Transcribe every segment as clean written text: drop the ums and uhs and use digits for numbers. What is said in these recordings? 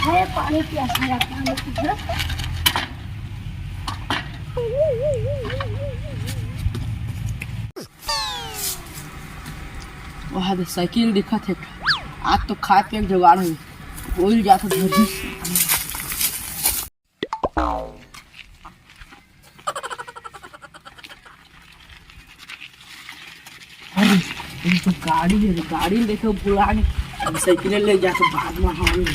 है पानी प्यासा लगता है मुझे। वहाँ दे साइकिल दिखा थे। आज तो खाए पे जुगाड़ हुई भूल जाता धरती। अरे ये तो गाड़ी है, गाड़ी देखो पुरानी साइकिल ले जाके बाद में हम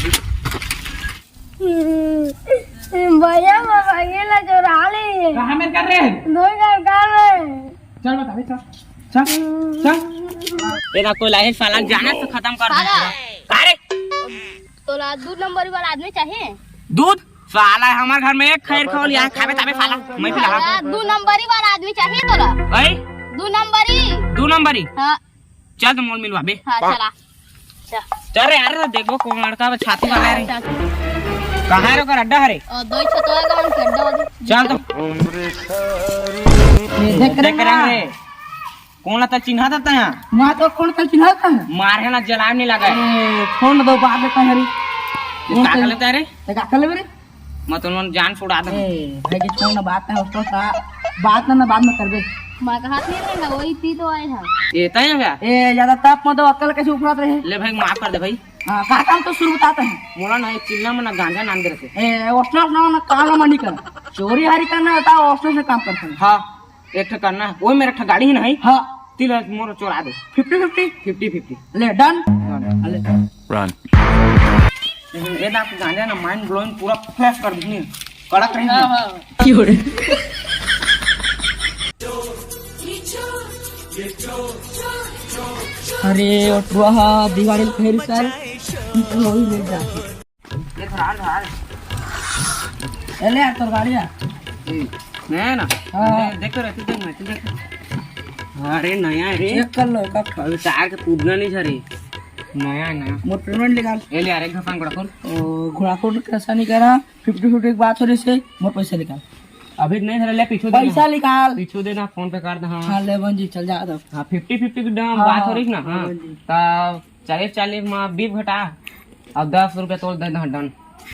भैया मोबाइल चुरा ली। कहाँ में कर रहे हैं? दो घर में। चल बता चल चल चल। तेरा कोई लाइफ साला जाना तो खत्म कर दे। अरे तो 2 नंबर वाला आदमी चाहिए। दूध साला हमारे घर में एक खैर खोल यहाँ खावे तावे साला मैं पिला। 2 नंबरी वाला आदमी चाहिए तोला। भाई 2 नंबरी। हाँ चल तो मोल मिलवा बे। हाँ चला चल रे यार देखो कौन लड़का छाती वाला है। कहाँ है रोकर अड्डा हरे? दो छतवा का मन कर दो। चल तो देख रे कौन आता चिन्हा देता है? वहाँ तो कौन कल चिन्हता है? मारे ना जलाम नहीं लगा फोन दो बाद में कहीं क्या कर लेता है रे? क्या कर ले मेरे? मैं तो जान छुड़ा दूं। भाई की फोन बात है उसको सा बात ना बाद में कर दे। मां का हाथ नहीं रहेगा वही ती तो आए हैं। ये तय है क्या? ए ज्यादा ताप मत दो अकल कैसे ऊपर रहे। ले भाई माफ कर दे भाई। हां का काम तो शुरू बताते हैं। मोला ना चिल्ला में ना गांजा नाम दे रखे। ए ओस्टोस ना काम मनी कर चोरी हारी करना होता है ओस्टोस से काम करते हैं। हाँ एक ठा करना है वो मेरा ठा गाड़ी ही नहीं। हाँ तिल मोर चोरा दे 50-50 ले डन ले Run. लेकिन ये ना गांजा ना माइंड ब्लोइंग पूरा फ्लैश कर दूंगी कड़क रही है। क्यों रे? अरे ओटवा दिवाली फेरी सर लोही ले जा ये धराल धराल ले यार तो गाड़ी है नया ना। हाँ। देखो रे तू देख अरे नया है रे। चेक कर लो का अभी टायर के कूदना नहीं झरे नया नया मोटर निकाल। ये ले यार एक घपान कोड़ा खोल। घोड़ा को कैसा नहीं करा 50-50 की बात हो रही से मोर पैसा निकाल। अभी नहीं धरे ले पीछू दे पैसा निकाल पीछू देना फोन पे कर दे। हाँ हाँ ले बंजी चल जा दो। हाँ 50-50 की दाम हाँ, बात हो रही ना। हाँ हाँ जी। तो 40 में 20 घटा और 10 रुपया तोड़ दे डन।